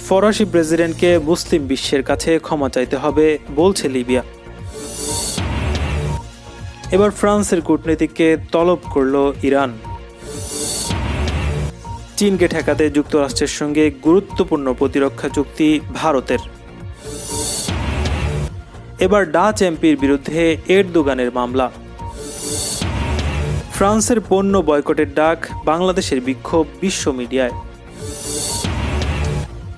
ফরাসি প্রেসিডেন্টকে মুসলিম বিশ্বের কাছে ক্ষমা চাইতে হবে বলছে লিবিয়া। এবার ফ্রান্সের কূটনীতিককে তলব করল ইরান। চীনকে ঠেকাতে যুক্তরাষ্ট্রের সঙ্গে গুরুত্বপূর্ণ প্রতিরক্ষা চুক্তি ভারতের। এবার ডাচ এমপির বিরুদ্ধে এরদোগানের মামলা। ফ্রান্সের পণ্য বয়কটের ডাক, বাংলাদেশের বিক্ষোভ বিশ্ব মিডিয়ায়।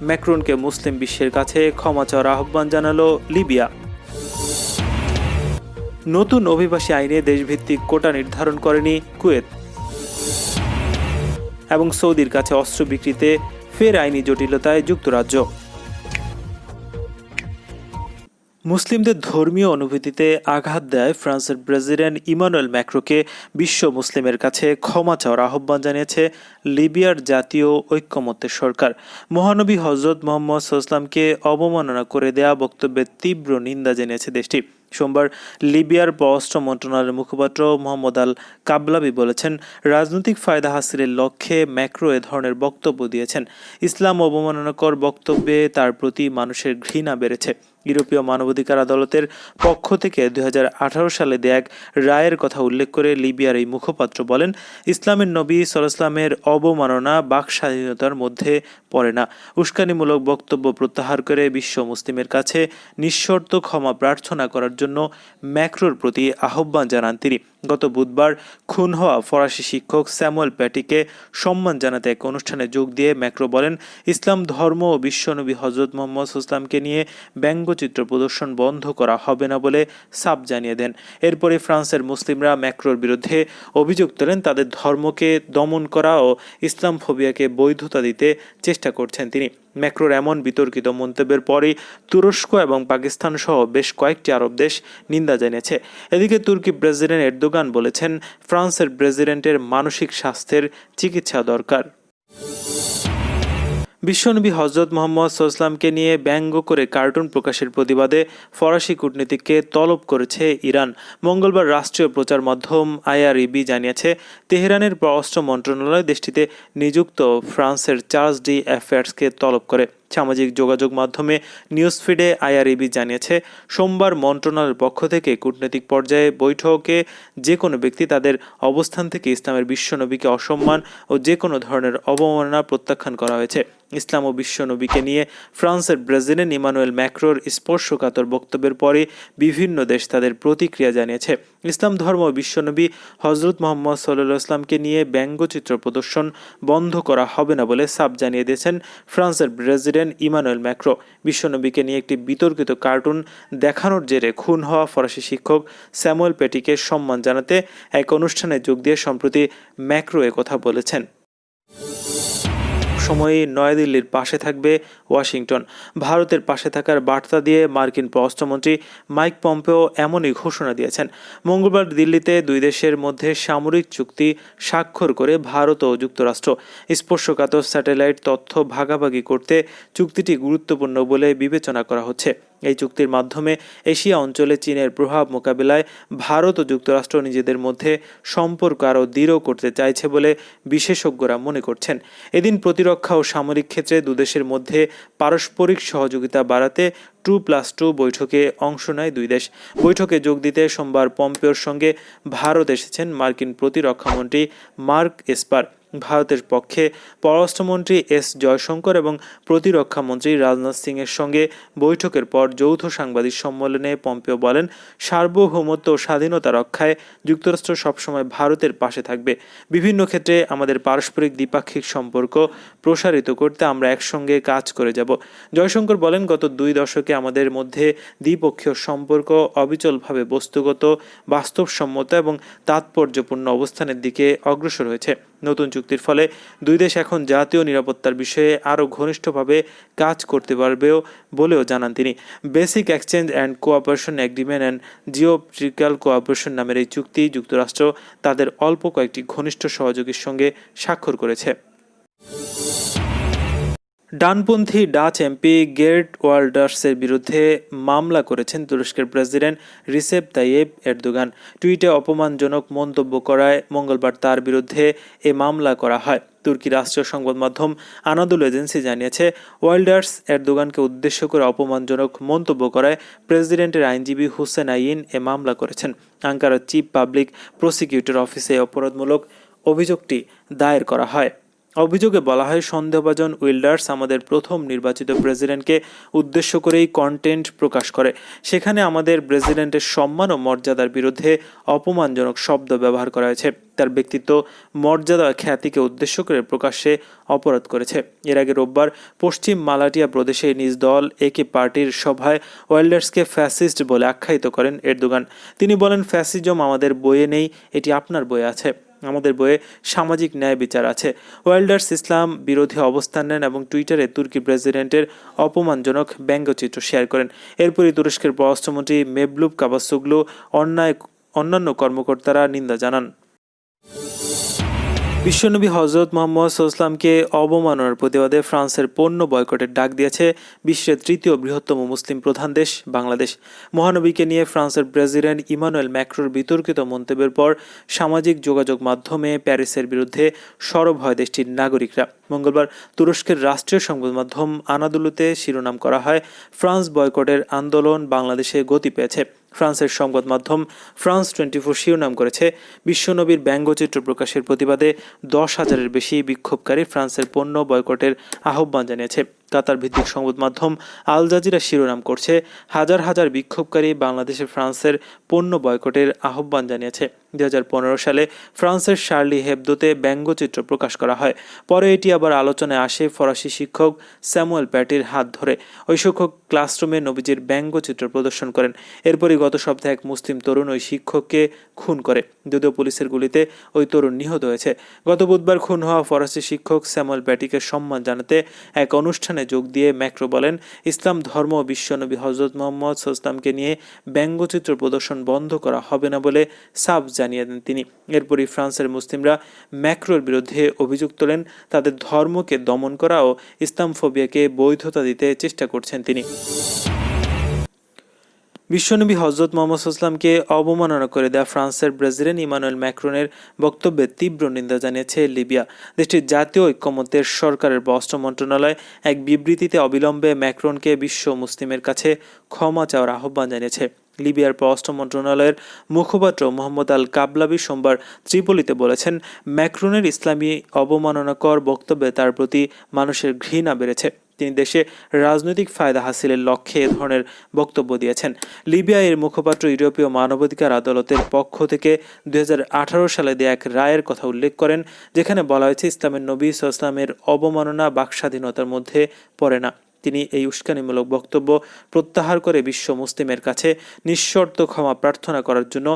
ম্যাক্রনকে মুসলিম বিশ্বের কাছে ক্ষমা চাওয়ার আহ্বান জানালো লিবিয়া। নতুন অভিবাসী আইনে দেশভিত্তিক কোটা নির্ধারণ করেনি কুয়েত। এবং সৌদির কাছে অস্ত্র বিক্রিতে ফের আইনি জটিলতায় যুক্তরাজ্য। মুসলিমদের ধর্মীয় অনুভূতিতে আঘাত দেয় ফ্রান্সের প্রেসিডেন্ট ইমানুয়েল ম্যাক্রোকে বিশ্ব মুসলিমের কাছে ক্ষমা চাওয়ার আহ্বান জানিয়েছে লিবিয়ার জাতীয় ঐক্যমত্যের সরকার। মহানবী হজরত মুহাম্মদ সাল্লাল্লাহু অবমাননা করে দেয়া বক্তব্যের তীব্র নিন্দা জানিয়েছে দেশটি। সোমবার লিবিয়ার পররাষ্ট্র মন্ত্রণালয়ের মুখপাত্র মোহাম্মদ আল কাবলাবি বলেছেন, রাজনৈতিক ফায়দা হাসিলের লক্ষ্যে ম্যাক্রো এ ধরনের বক্তব্য দিয়েছেন। ইসলাম অবমাননাকর বক্তব্যে তার প্রতি মানুষের ঘৃণা বেড়েছে। ইউরোপীয় মানবাধিকার আদালতের পক্ষ থেকে 2018 সালে দেয়া এক রায়ের কথা উল্লেখ করে লিবিয়ার এই মুখপাত্র বলেন, ইসলামের নবী সাল্লাল্লাহু অবমাননা বাক স্বাধীনতার মধ্যে পড়ে না। উস্কানিমূলক বক্তব্য প্রত্যাহার করে বিশ্ব মুসলিমের কাছে নিঃশর্ত ক্ষমা প্রার্থনা করার জন্য ম্যাক্রোর প্রতি আহ্বান জানান তিনি। গত বুধবার খুন হওয়া ফরাসি শিক্ষক স্যামুয়েল প্যাটিকে সম্মান জানাতে এক অনুষ্ঠানে যোগ দিয়ে ম্যাক্রো বলেন, ইসলাম ধর্ম ও বিশ্বনবী হজরত মুহাম্মদ সাল্লাল্লাহু নিয়ে ব্যঙ্গচিত্র প্রদর্শন বন্ধ করা হবে না বলে সাফ জানিয়ে দেন। এরপরে ফ্রান্সের মুসলিমরা ম্যাক্রোর বিরুদ্ধে অভিযোগ তোলেন, তাদের ধর্মকে দমন করা ও ইসলাম ফোবিয়াকে বৈধতা দিতে চেষ্টা করছেন তিনি। ম্যাক্রোর এমন বিতর্কিত মন্তব্যের পরেই তুরস্ক এবং পাকিস্তান সহ বেশ কয়েকটি আরব দেশ নিন্দা জানিয়েছে। এদিকে তুর্কি প্রেসিডেন্ট এরদোগান বলেছেন, ফ্রান্সের প্রেসিডেন্টের মানসিক স্বাস্থ্যের চিকিৎসা দরকার। বিশ্বনবী হজরত মুহাম্মদ সাল্লাল্লাহু নিয়ে ব্যঙ্গ করে কার্টুন প্রকাশের প্রতিবাদে ফরাসি কূটনীতিককে তলব করেছে ইরান। মঙ্গলবার রাষ্ট্রীয় প্রচার মাধ্যম IRIB জানিয়েছে, তেহরানের পররাষ্ট্র মন্ত্রণালয় দেশটিতে নিযুক্ত ফ্রান্সের চার্লস ডি অ্যাফেয়ার্সকে তলব করে। সামাজিক যোগাযোগ মাধ্যমে নিউজফিডে IRIB জানিয়েছে, সোমবার মন্ত্রণালয়ের পক্ষ থেকে কূটনৈতিক পর্যায়ে বৈঠকে যে কোনো ব্যক্তি তাদের অবস্থান থেকে ইসলামের বিশ্বনবীকে অসম্মান ও যে কোনো ধরনের অবমাননা প্রত্যাখ্যান করা হয়েছে। ইসলাম ও বিশ্বনবীকে নিয়ে ফ্রান্সের প্রেসিডেন্ট ইমানুয়েল ম্যাক্রোর স্পর্শকাতর বক্তব্যের পরে বিভিন্ন দেশ তাদের প্রতিক্রিয়া জানিয়েছে। ইসলাম ধর্ম ও বিশ্বনবী হজরত মুহাম্মদ সাল্লাল্লাহু আলাইহি নিয়ে ব্যঙ্গচিত্র প্রদর্শন বন্ধ করা হবে না বলে সাফ জানিয়ে দিয়েছেন ফ্রান্সের প্রেসিডেন্ট ইমানুয়েল ম্যাক্রো। বিশ্বনবীকে নিয়ে একটি বিতর্কিত কার্টুন দেখানোর জেরে খুন হওয়া ফরাসি শিক্ষক স্যামুয়েল প্যাটিকে সম্মান জানাতে এক অনুষ্ঠানে যোগ দিয়ে সম্প্রতি ম্যাক্রো কথা বলেছেন। সময়ে নয়াদিল্লির পাশে থাকবে ওয়াশিংটন। ভারতের পাশে থাকার বার্তা দিয়ে মার্কিন পররাষ্ট্রমন্ত্রী মাইক পম্পেও এমনই ঘোষণা দিয়েছেন। মঙ্গলবার দিল্লিতে দুই দেশের মধ্যে সামরিক চুক্তি স্বাক্ষর করে ভারত ও যুক্তরাষ্ট্র। স্পর্শকাতর স্যাটেলাইট তথ্য ভাগাভাগি করতে চুক্তিটি গুরুত্বপূর্ণ বলে বিবেচনা করা হচ্ছে। এই চুক্তির মাধ্যমে এশিয়া অঞ্চলে চীনের প্রভাব মোকাবিলায় ভারত ও যুক্তরাষ্ট্র নিজেদের মধ্যে সম্পর্ক আরও দৃঢ় করতে চাইছে বলে বিশেষজ্ঞরা মনে করছেন। এদিন প্রতিরক্ষা ও সামরিক ক্ষেত্রে দুদেশের মধ্যে পারস্পরিক সহযোগিতা বাড়াতে 2+2 বৈঠকে অংশ নেয় দুই দেশ। বৈঠকে যোগ দিতে সোমবার পম্পেওর সঙ্গে ভারত এসেছেন মার্কিন প্রতিরক্ষামন্ত্রী মার্ক এসপার। ভারতের পক্ষে পররাষ্ট্রমন্ত্রী এস জয়শঙ্কর এবং প্রতিরক্ষামন্ত্রী রাজনাথ সিং এর সঙ্গে বৈঠকের পর যৌথ সাংবাদিক সম্মেলনে পম্পেও বলেন, সার্বভৌমত্ব ও স্বাধীনতা রক্ষায় যুক্তরাষ্ট্র সবসময় ভারতের পাশে থাকবে। বিভিন্ন ক্ষেত্রে আমাদের পারস্পরিক দ্বিপাক্ষিক সম্পর্ক প্রসারিত করতে আমরা একসঙ্গে কাজ করে যাব। জয়শঙ্কর বলেন, গত 2 দশকে আমাদের মধ্যে দ্বিপক্ষীয় সম্পর্ক অবিচলভাবে বস্তুগত, বাস্তবসম্মত এবং তাৎপর্যপূর্ণ অবস্থানের দিকে অগ্রসর হয়েছে। নতুন চুক্তির ফলে দুই দেশ এখন জাতীয় নিরাপত্তার বিষয়ে আরও ঘনিষ্ঠভাবে কাজ করতে পারবেও বলেও জানান তিনি। Basic exchange and cooperation agreement and geopolitical cooperation নামের এই চুক্তি যুক্তরাষ্ট্র তাদের অল্প কয়েকটি ঘনিষ্ঠ সহযোগীর সঙ্গে স্বাক্ষর করেছে। ডানপন্থী ডাচ এমপি গের্ট ওয়াল্ডার্সের বিরুদ্ধে মামলা করেছেন তুরস্কের প্রেসিডেন্ট রিসেপ তাইয়েপ এরদোগান। টুইটে অপমানজনক মন্তব্য করায় মঙ্গলবার তার বিরুদ্ধে এ মামলা করা হয়। তুর্কি রাষ্ট্রীয় সংবাদ মাধ্যম আনাদোলু এজেন্সি জানিয়েছে, ওয়াল্ডার্স এরদোগানকে উদ্দেশ্য করে অপমানজনক মন্তব্য করায় প্রেসিডেন্টের আইনজীবী হুসেন আইন এ মামলা করেছেন। আঙ্কারার চিফ পাবলিক প্রসিকিউটর অফিসে অপরাধমূলক অভিযোগটি দায়ের করা হয়। অভিযোগে বলা হয়, সন্দেহভাজন উইল্ডার্স আমাদের প্রথম নির্বাচিত প্রেসিডেন্টকে উদ্দেশ্য করেই কন্টেন্ট প্রকাশ করে। সেখানে আমাদের প্রেসিডেন্টের সম্মান ও মর্যাদার বিরুদ্ধে অপমানজনক শব্দ ব্যবহার করা হয়েছে। তার ব্যক্তিত্ব, মর্যাদা, খ্যাতিকে উদ্দেশ্য করে প্রকাশ্যে অপরাধ করেছে। এর আগে রোববার পশ্চিম মালাটিয়া প্রদেশে নিজ দল একে পার্টির সভায় ওয়াইল্ডার্সকে ফ্যাসিস্ট বলে আখ্যায়িত করেন এরদোগান। তিনি বলেন, ফ্যাসিজম আমাদের বইয়ে নেই, এটি আপনার বইয়ে আছে। আমাদের বইয়ে সামাজিক ন্যায় বিচার আছে। ওয়াইল্ডার্স ইসলাম বিরোধী অবস্থান নেন এবং টুইটারে তুর্কি প্রেসিডেন্টের অপমানজনক ব্যঙ্গচিত্র শেয়ার করেন। এরপরই তুরস্কের পররাষ্ট্রমন্ত্রী মেভলুত কাভাসোগলু অন্যান্য কর্মকর্তারা নিন্দা জানান। বিশ্বনবী হজরত মুহাম্মদ সাল্লাল্লাহু অবমাননার প্রতিবাদে ফ্রান্সের পণ্য বয়কটের ডাক দিয়েছে বিশ্বের তৃতীয় বৃহত্তম মুসলিম প্রধান দেশ বাংলাদেশ। মহানবীকে নিয়ে ফ্রান্সের প্রেসিডেন্ট ইমানুয়েল ম্যাক্রোর বিতর্কিত মন্তব্যের পর সামাজিক যোগাযোগ মাধ্যমে প্যারিসের বিরুদ্ধে সরব হয় দেশটির নাগরিকরা। মঙ্গলবার তুরস্কের রাষ্ট্রীয় সংবাদ মাধ্যম আনাদোলুতে শিরোনাম করা হয়, ফ্রান্স বয়কটের আন্দোলন বাংলাদেশে গতি পেয়েছে। ফ্রান্সের সংবাদ মাধ্যম ফ্রান্স 24 শিরোনাম করেছে, বিশ্বনবীর ব্যঙ্গচিত্র প্রকাশের প্রতিবাদে 10,000-এর বেশি বিক্ষোভকারী ফ্রান্সের পণ্য বয়কটের আহ্বান জানিয়েছে। কাতার ভিত্তিক সংবাদ মাধ্যম আল জাজিরা শিরোনাম করছে, হাজার হাজার বিক্ষোভকারী বাংলাদেশে ফ্রান্সের পণ্য বয়কটের আহ্বান জানিয়েছে। 2015 সালে ফ্রান্সের শার্লি হেবদোতে ব্যঙ্গচিত্র প্রকাশ করা হয়। পরে এটি আবার আলোচনায় আসে ফরাসি শিক্ষক স্যামুয়েল প্যাটির হাত ধরে। ওই শিক্ষক ক্লাসরুমে নবীজির ব্যঙ্গচিত্র প্রদর্শন করেন। এরপরই গত সপ্তাহে এক মুসলিম তরুণ ওই শিক্ষককে খুন করে, যদিও পুলিশের গুলিতে ওই তরুণ নিহত হয়েছে। গত বুধবার খুন হওয়া ফরাসি শিক্ষক স্যামুয়েল প্যাটিকে সম্মান জানাতে এক অনুষ্ঠানে যোগ দিয়ে ম্যাক্রো বলেন, ইসলাম ধর্ম ও বিশ্বনবী হজরত মুহাম্মদ সাল্লাল্লাহু নিয়ে ব্যঙ্গচিত্র প্রদর্শন বন্ধ করা হবে না বলে সাফ জানিয়ে দেন তিনি। এরপরই ফ্রান্সের মুসলিমরা ম্যাক্রোর বিরুদ্ধে অভিযোগ তোলেন, তাদের ধর্মকে দমন করা ও ইসলামফোবিয়াকে বৈধতা দিতে চেষ্টা করছেন তিনি। বিশ্বনবী হজরত মুহাম্মদ সাল্লাল্লাহু অবমাননা করে দেয়া ফ্রান্সের প্রেসিডেন্ট ইমানুয়েল ম্যাক্রনের বক্তব্যে তীব্র নিন্দা জানিয়েছে লিবিয়া। দেশটির জাতীয় ঐক্যমত্যের সরকারের পররাষ্ট্র মন্ত্রণালয় এক বিবৃতিতে অবিলম্বে ম্যাক্রনকে বিশ্ব মুসলিমের কাছে ক্ষমা চাওয়ার আহ্বান জানিয়েছে। লিবিয়ার পররাষ্ট্র মন্ত্রণালয়ের মুখপাত্র মোহাম্মদ আল কাবলাবি সোমবার ত্রিপোলিতে বলেছেন, ম্যাক্রনের ইসলামী অবমাননাকর বক্তব্যে তার প্রতি মানুষের ঘৃণা বেড়েছে। তিনি দেশে রাজনৈতিক ফায়দা হাসিলের লক্ষ্যে এ ধরনের বক্তব্য দিয়েছেন। লিবিয়া এর মুখপাত্র ইউরোপীয় মানবাধিকার আদালতের পক্ষ থেকে 2018 সালে দেয়া এক রায়ের কথা উল্লেখ করেন, যেখানে বলা হয়েছে ইসলামের নবী সাল্লাল্লাহু আলাইহি ওয়াসাল্লামের অবমাননা বাকস্বাধীনতার মধ্যে পড়ে না। তিনি এই উস্কানিমূলক বক্তব্য প্রত্যাহার করে বিশ্ব মুসলিমের কাছে নিঃশর্ত ক্ষমা প্রার্থনা করার জন্য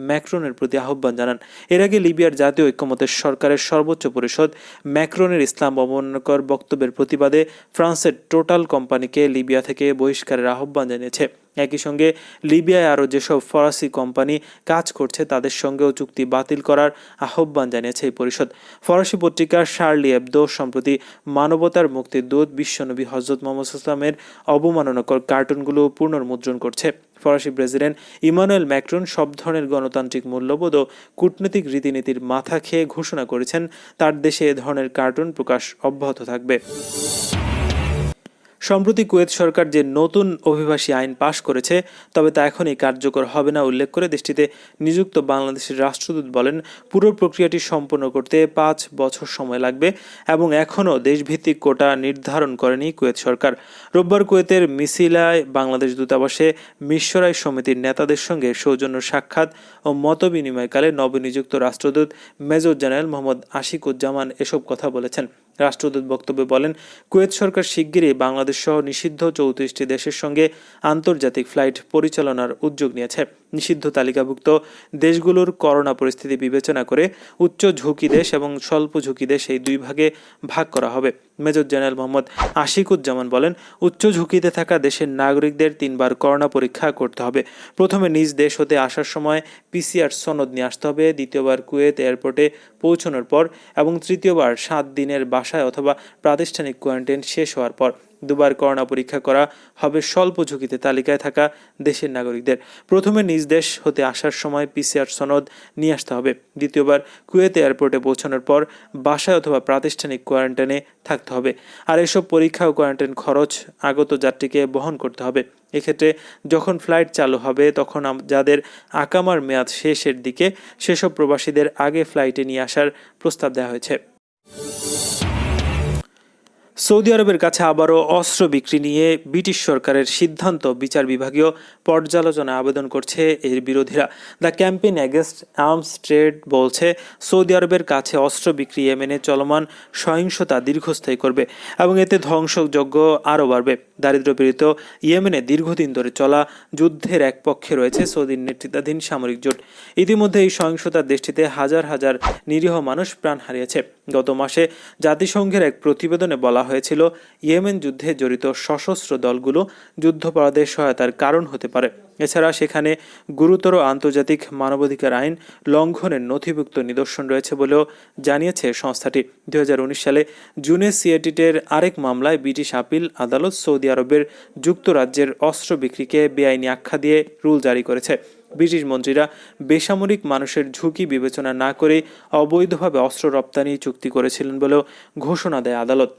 ম্যাক্রনের প্রতি আহ্বান জানান। এর আগে লিবিয়ার জাতীয় ঐক্যমত্যের সরকারের সর্বোচ্চ পরিষদ ম্যাক্রনের ইসলাম অবমাননাকর বক্তব্যের প্রতিবাদে ফ্রান্সের টোটাল কোম্পানিকে লিবিয়া থেকে বহিষ্কারের আহ্বান জানিয়েছে। একই সঙ্গে লিবিয়ায় আরও যেসব ফরাসি কোম্পানি কাজ করছে তাদের সঙ্গেও চুক্তি বাতিল করার আহ্বান জানিয়েছে এই পরিষদ। ফরাসি পত্রিকা শার্লি হেবদো সম্প্রতি মানবতার মুক্তির দূত বিশ্বনবী হজরত মুহাম্মদ সাল্লাল্লাহু অবমাননাকর কার্টুনগুলো পুনর্মুদ্রণ করছে। ফরাসি প্রেসিডেন্ট ইমানুয়েল ম্যাক্রন সব ধরনের গণতান্ত্রিক মূল্যবোধ ও কূটনৈতিক রীতিনীতির মাথা খেয়ে ঘোষণা করেছেন, তার দেশে এ ধরনের কার্টুন প্রকাশ অব্যাহত থাকবে। সম্প্রতি কুয়েত সরকার যে নতুন অভিবাসী আইন পাশ করেছে, তবে তা এখনই কার্যকর হবে না উল্লেখ করে দেশটিতে নিযুক্ত বাংলাদেশের রাষ্ট্রদূত বলেন, পুরো প্রক্রিয়াটি সম্পন্ন করতে 5 বছর সময় লাগবে এবং এখনও দেশভিত্তিক কোটা নির্ধারণ করেনি কুয়েত সরকার। রোববার কুয়েতের মিসিলায় বাংলাদেশ দূতাবাসে মিশরাই সমিতির নেতাদের সঙ্গে সৌজন্য সাক্ষাৎ ও মতবিনিময়কালে নবনিযুক্ত রাষ্ট্রদূত মেজর জেনারেল মোহাম্মদ আশিকুজ্জামান এসব কথা বলেছেন। রাষ্ট্রদূত বক্তব্যে বলেন, কুয়েত সরকার শিগগিরই বাংলাদেশ সহ নিষিদ্ধ 34টি দেশের সঙ্গে আন্তর্জাতিক ফ্লাইট পরিচালনার উদ্যোগ নিয়েছে। নিষিদ্ধ তালিকাভুক্ত দেশগুলোর করোনা পরিস্থিতি বিবেচনা করে উচ্চ ঝুঁকি দেশ এবং স্বল্প ঝুঁকি দেশ এই দুই ভাগে ভাগ করা হবে। মেজর জেনারেল মোহাম্মদ আশিকুজ্জামান বলেন, উচ্চ ঝুঁকিতে থাকা দেশের নাগরিকদের 3 বার করোনা পরীক্ষা করতে হবে। প্রথমে নিজ দেশ হতে আসার সময় PCR সনদ নিয়ে আসতে হবে, দ্বিতীয়বার কুয়েত এয়ারপোর্টে পৌঁছানোর পর এবং তৃতীয়বার 7 দিনের বাসায় অথবা প্রাতিষ্ঠানিক কোয়ারেন্টাইন শেষ হওয়ার পর। 2 বার করোনা পরীক্ষা করা হবে স্বল্প ঝুঁকিতে তালিকায় থাকা দেশের নাগরিকদের। প্রথমে নিজ দেশ হতে আসার সময় PCR সনদ নিয়ে আসতে হবে, দ্বিতীয়বার কুয়েত এয়ারপোর্টে পৌঁছানোর পর বাসায় অথবা প্রাতিষ্ঠানিক কোয়ারেন্টাইনে থাকতে হবে। আর এসব পরীক্ষা ও কোয়ারেন্টাইন খরচ আগত যাত্রীকে বহন করতে হবে। এক্ষেত্রে যখন ফ্লাইট চালু হবে তখন যাদের আকামার মেয়াদ শেষের দিকে সেসব প্রবাসীদের আগে ফ্লাইটে নিয়ে আসার প্রস্তাব দেওয়া হয়েছে। সৌদি আরবের কাছে আবারও অস্ত্র বিক্রি নিয়ে ব্রিটিশ সরকারের সিদ্ধান্ত বিচার বিভাগীয় পর্যালোচনায় আবেদন করছে এর বিরোধীরা। The campaign against arms trade বলছে, সৌদি আরবের কাছে অস্ত্র বিক্রি ইয়েমেনে চলমান সহিংসতা দীর্ঘস্থায়ী করবে এবং এতে ধ্বংসযজ্ঞ আরও বাড়বে। দারিদ্র্যপীড়িত ইয়েমেনে দীর্ঘদিন ধরে চলা যুদ্ধের এক পক্ষে রয়েছে সৌদির নেতৃত্বাধীন সামরিক জোট। ইতিমধ্যে এই সহিংসতার দেশটিতে হাজার হাজার নিরীহ মানুষ প্রাণ হারিয়েছে। গত মাসে জাতিসংঘের এক প্রতিবেদনে বলা হয়েছিল, ইয়েমেন যুদ্ধে জড়িত সশস্ত্র দলগুলো যুদ্ধাপরাধে সহায়তার কারণ হতে পারে। এছাড়া সেখানে গুরুতর আন্তর্জাতিক মানবাধিকার আইন লঙ্ঘনের নথিভুক্ত নিদর্শন রয়েছে বলেও জানিয়েছে সংস্থাটি। 2019 সালে জুনে সিএটিটের আরেক মামলায় ব্রিটিশ আপিল আদালত সৌদি আরবের যুক্তরাজ্যের অস্ত্র বিক্রিকে বেআইনি আখ্যা দিয়ে রুল জারি করেছে। ব্রিটিশ মন্ত্রীরা বেসামরিক মানুষের ঝুঁকি বিবেচনা না করে অবৈধভাবে অস্ত্র রপ্তানি চুক্তি করেছিলেন বলেও ঘোষণা দেয় আদালত।